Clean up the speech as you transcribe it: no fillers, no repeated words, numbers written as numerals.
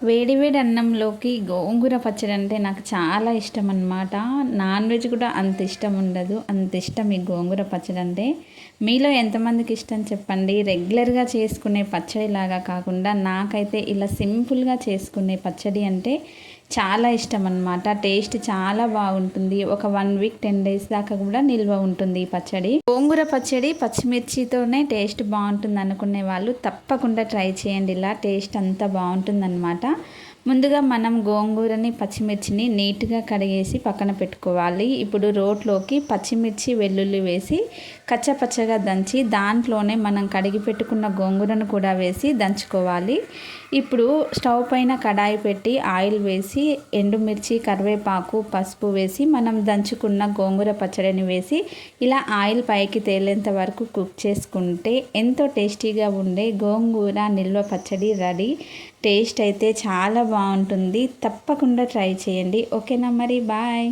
వేడి వేడి అన్నంలోకి గోంగూర పచ్చడి అంటే నాకు చాలా ఇష్టం అన్నమాట. నాన్ వెజ్ కూడా అంత ఇష్టం ఉండదు. అంత ఇష్టం ఈ గోంగూర పచ్చడి అంటే. మీలో ఎంతమందికి ఇష్టం చెప్పండి. రెగ్యులర్గా చేసుకునే పచ్చడిలాగా కాకుండా నాకైతే ఇలా సింపుల్గా చేసుకునే పచ్చడి అంటే చాలా ఇష్టం అన్నమాట. టేస్ట్ చాలా బాగుంటుంది. ఒక 1 వీక్ 10 డేస్ దాకా కూడా నిల్వ ఉంటుంది ఈ పచ్చడి. గోంగూర పచ్చడి పచ్చిమిర్చితోనే టేస్ట్ బాగుంటుంది అనుకునే వాళ్ళు తప్పకుండా ట్రై చేయండి. ఇలా టేస్ట్ అంతా బాగుంటుందన్నమాట. ముందుగా మనం గోంగూరని పచ్చిమిర్చిని నీట్గా కడిగేసి పక్కన పెట్టుకోవాలి. ఇప్పుడు రోట్లోకి పచ్చిమిర్చి వెల్లుల్లి వేసి కచ్చపచ్చగా దంచి దాంట్లోనే మనం కడిగి పెట్టుకున్న గోంగూరను కూడా వేసి దంచుకోవాలి. ఇప్పుడు స్టవ్ పైన కడాయి పెట్టి ఆయిల్ వేసి ఎండుమిర్చి కరివేపాకు పసుపు వేసి మనం దంచుకున్న గోంగూర పచ్చడిని వేసి ఇలా ఆయిల్ పైకి తేలేంత వరకు కుక్ చేసుకుంటే ఎంతో టేస్టీగా ఉండే గోంగూర నిల్వ పచ్చడి రెడీ. టేస్ట్ అయితే చాలా బాగుంటుంది. తప్పకుండా ట్రై చేయండి. ఓకేనా మరి, బాయ్.